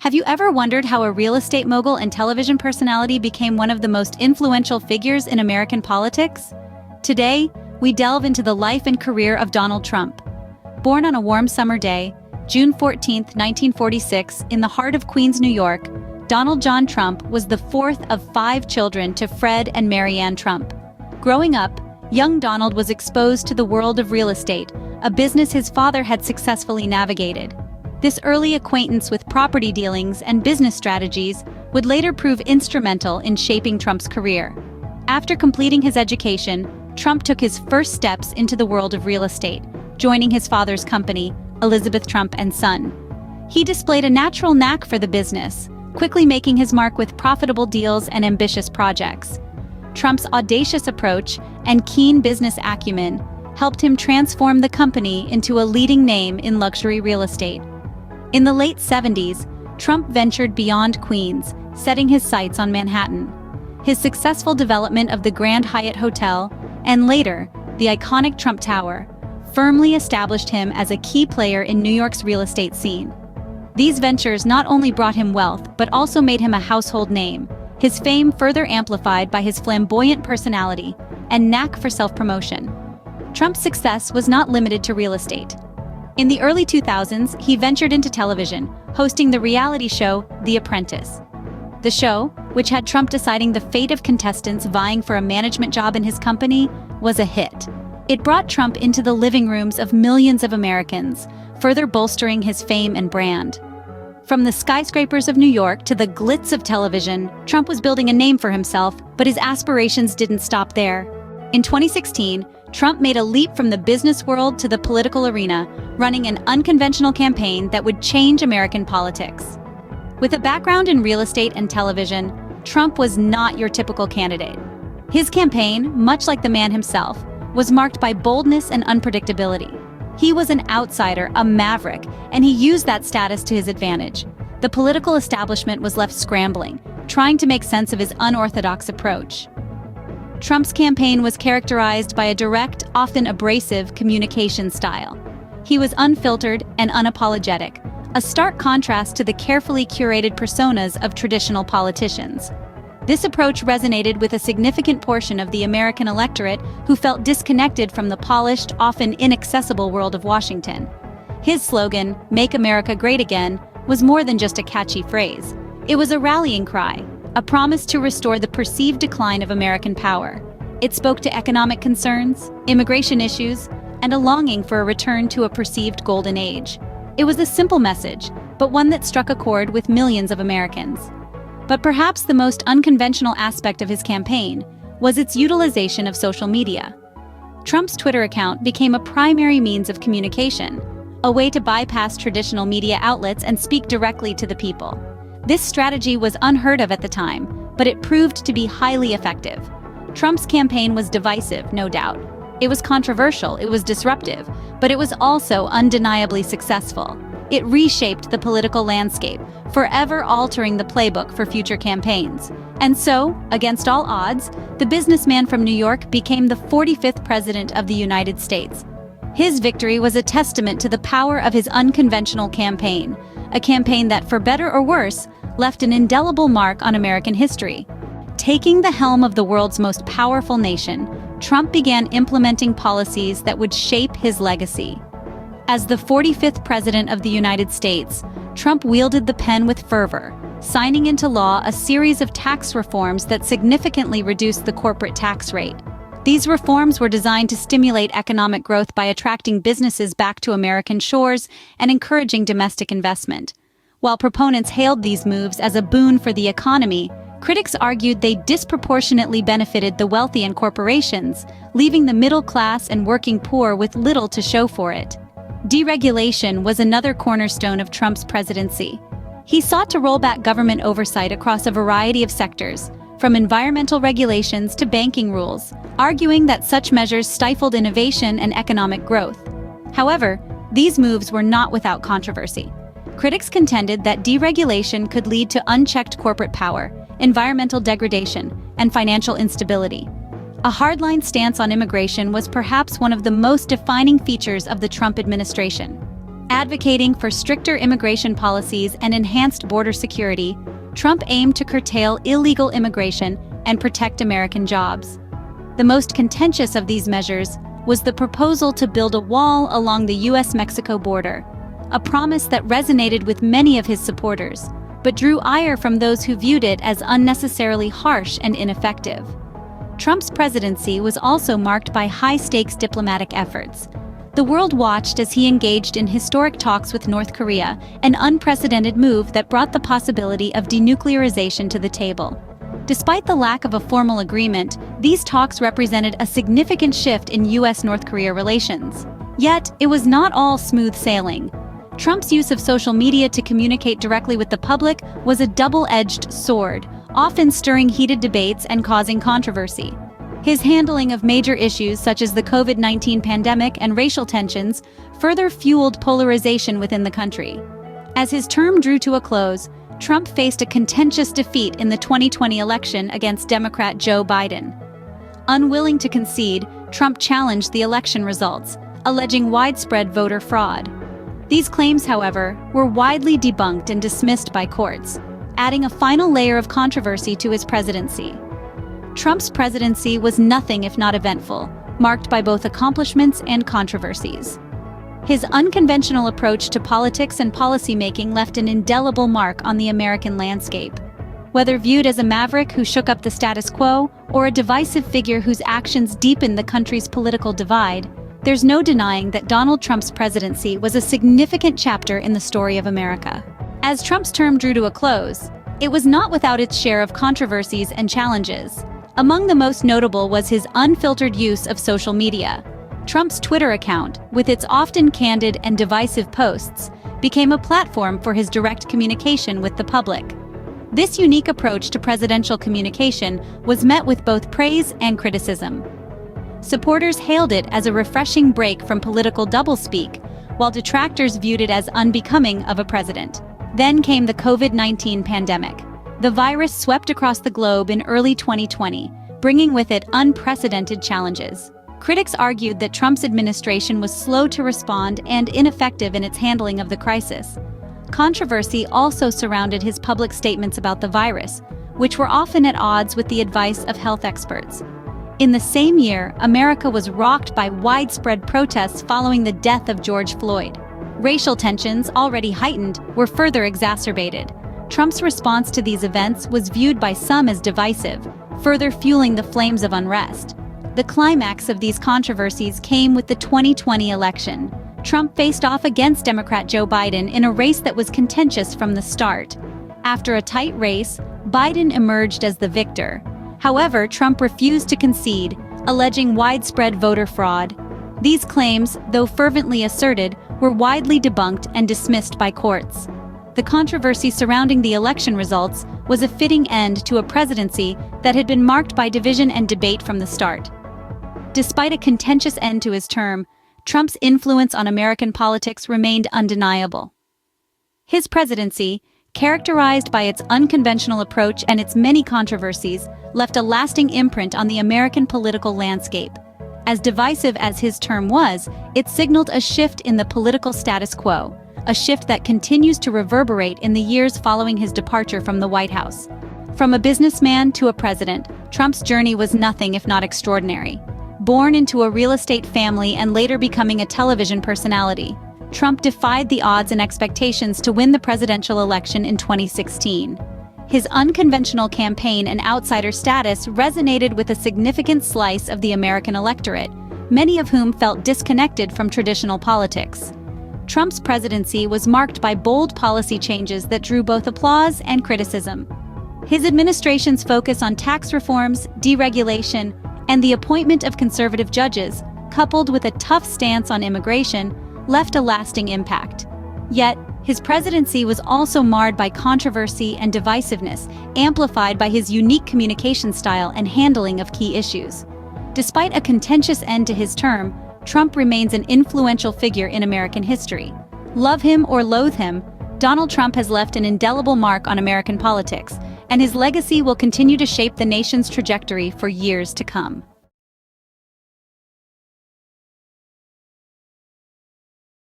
Have you ever wondered how a real estate mogul and television personality became one of the most influential figures in American politics? Today, we delve into the life and career of Donald Trump. Born on a warm summer day, June 14, 1946, in the heart of Queens, New York, Donald John Trump was the fourth of 5 children to Fred and Mary Ann Trump. Growing up, young Donald was exposed to the world of real estate, a business his father had successfully navigated. This early acquaintance with property dealings and business strategies would later prove instrumental in shaping Trump's career. After completing his education, Trump took his first steps into the world of real estate, joining his father's company, Elizabeth Trump and Son. He displayed a natural knack for the business, quickly making his mark with profitable deals and ambitious projects. Trump's audacious approach and keen business acumen helped him transform the company into a leading name in luxury real estate. In the late 70s, Trump ventured beyond Queens, setting his sights on Manhattan. His successful development of the Grand Hyatt Hotel, and later, the iconic Trump Tower, firmly established him as a key player in New York's real estate scene. These ventures not only brought him wealth, but also made him a household name, his fame further amplified by his flamboyant personality and knack for self-promotion. Trump's success was not limited to real estate. In the early 2000s, he ventured into television, hosting the reality show The Apprentice. The show, which had Trump deciding the fate of contestants vying for a management job in his company, was a hit. It brought Trump into the living rooms of millions of Americans, further bolstering his fame and brand. From the skyscrapers of New York to the glitz of television, Trump was building a name for himself, but his aspirations didn't stop there. In 2016, Trump made a leap from the business world to the political arena, running an unconventional campaign that would change American politics. With a background in real estate and television, Trump was not your typical candidate. His campaign, much like the man himself, was marked by boldness and unpredictability. He was an outsider, a maverick, and he used that status to his advantage. The political establishment was left scrambling, trying to make sense of his unorthodox approach. Trump's campaign was characterized by a direct, often abrasive, communication style. He was unfiltered and unapologetic, a stark contrast to the carefully curated personas of traditional politicians. This approach resonated with a significant portion of the American electorate who felt disconnected from the polished, often inaccessible world of Washington. His slogan, "Make America Great Again," was more than just a catchy phrase. It was a rallying cry, a promise to restore the perceived decline of American power. It spoke to economic concerns, immigration issues, and a longing for a return to a perceived golden age. It was a simple message, but one that struck a chord with millions of Americans. But perhaps the most unconventional aspect of his campaign was its utilization of social media. Trump's Twitter account became a primary means of communication, a way to bypass traditional media outlets and speak directly to the people. This strategy was unheard of at the time, but it proved to be highly effective. Trump's campaign was divisive, no doubt. It was controversial, it was disruptive, but it was also undeniably successful. It reshaped the political landscape, forever altering the playbook for future campaigns. And so, against all odds, the businessman from New York became the 45th president of the United States. His victory was a testament to the power of his unconventional campaign, a campaign that, for better or worse, left an indelible mark on American history. Taking the helm of the world's most powerful nation, Trump began implementing policies that would shape his legacy. As the 45th president of the United States, Trump wielded the pen with fervor, signing into law a series of tax reforms that significantly reduced the corporate tax rate. These reforms were designed to stimulate economic growth by attracting businesses back to American shores and encouraging domestic investment. While proponents hailed these moves as a boon for the economy, critics argued they disproportionately benefited the wealthy and corporations, leaving the middle class and working poor with little to show for it. Deregulation was another cornerstone of Trump's presidency. He sought to roll back government oversight across a variety of sectors, from environmental regulations to banking rules, arguing that such measures stifled innovation and economic growth. However, these moves were not without controversy. Critics contended that deregulation could lead to unchecked corporate power, environmental degradation, and financial instability. A hardline stance on immigration was perhaps one of the most defining features of the Trump administration. Advocating for stricter immigration policies and enhanced border security, Trump aimed to curtail illegal immigration and protect American jobs. The most contentious of these measures was the proposal to build a wall along the U.S.-Mexico border, a promise that resonated with many of his supporters, but drew ire from those who viewed it as unnecessarily harsh and ineffective. Trump's presidency was also marked by high-stakes diplomatic efforts. The world watched as he engaged in historic talks with North Korea, an unprecedented move that brought the possibility of denuclearization to the table. Despite the lack of a formal agreement, these talks represented a significant shift in U.S.-North Korea relations. Yet, it was not all smooth sailing. Trump's use of social media to communicate directly with the public was a double-edged sword, often stirring heated debates and causing controversy. His handling of major issues such as the COVID-19 pandemic and racial tensions further fueled polarization within the country. As his term drew to a close, Trump faced a contentious defeat in the 2020 election against Democrat Joe Biden. Unwilling to concede, Trump challenged the election results, alleging widespread voter fraud. These claims, however, were widely debunked and dismissed by courts, adding a final layer of controversy to his presidency. Trump's presidency was nothing if not eventful, marked by both accomplishments and controversies. His unconventional approach to politics and policymaking left an indelible mark on the American landscape. Whether viewed as a maverick who shook up the status quo or a divisive figure whose actions deepened the country's political divide, there's no denying that Donald Trump's presidency was a significant chapter in the story of America. As Trump's term drew to a close, it was not without its share of controversies and challenges. Among the most notable was his unfiltered use of social media. Trump's Twitter account, with its often candid and divisive posts, became a platform for his direct communication with the public. This unique approach to presidential communication was met with both praise and criticism. Supporters hailed it as a refreshing break from political doublespeak, while detractors viewed it as unbecoming of a president. Then came the COVID-19 pandemic. The virus swept across the globe in early 2020, bringing with it unprecedented challenges. Critics argued that Trump's administration was slow to respond and ineffective in its handling of the crisis. Controversy also surrounded his public statements about the virus, which were often at odds with the advice of health experts. In the same year, America was rocked by widespread protests following the death of George Floyd. Racial tensions, already heightened, were further exacerbated. Trump's response to these events was viewed by some as divisive, further fueling the flames of unrest. The climax of these controversies came with the 2020 election. Trump faced off against Democrat Joe Biden in a race that was contentious from the start. After a tight race, Biden emerged as the victor. However, Trump refused to concede, alleging widespread voter fraud. These claims, though fervently asserted, were widely debunked and dismissed by courts. The controversy surrounding the election results was a fitting end to a presidency that had been marked by division and debate from the start. Despite a contentious end to his term, Trump's influence on American politics remained undeniable. His presidency, characterized by its unconventional approach and its many controversies, left a lasting imprint on the American political landscape. As divisive as his term was, it signaled a shift in the political status quo, a shift that continues to reverberate in the years following his departure from the White House. From a businessman to a president, Trump's journey was nothing if not extraordinary. Born into a real estate family and later becoming a television personality, Trump defied the odds and expectations to win the presidential election in 2016. His unconventional campaign and outsider status resonated with a significant slice of the American electorate, many of whom felt disconnected from traditional politics. Trump's presidency was marked by bold policy changes that drew both applause and criticism. His administration's focus on tax reforms, deregulation, and the appointment of conservative judges, coupled with a tough stance on immigration, left a lasting impact. Yet, his presidency was also marred by controversy and divisiveness, amplified by his unique communication style and handling of key issues. Despite a contentious end to his term, Trump remains an influential figure in American history. Love him or loathe him, Donald Trump has left an indelible mark on American politics, and his legacy will continue to shape the nation's trajectory for years to come.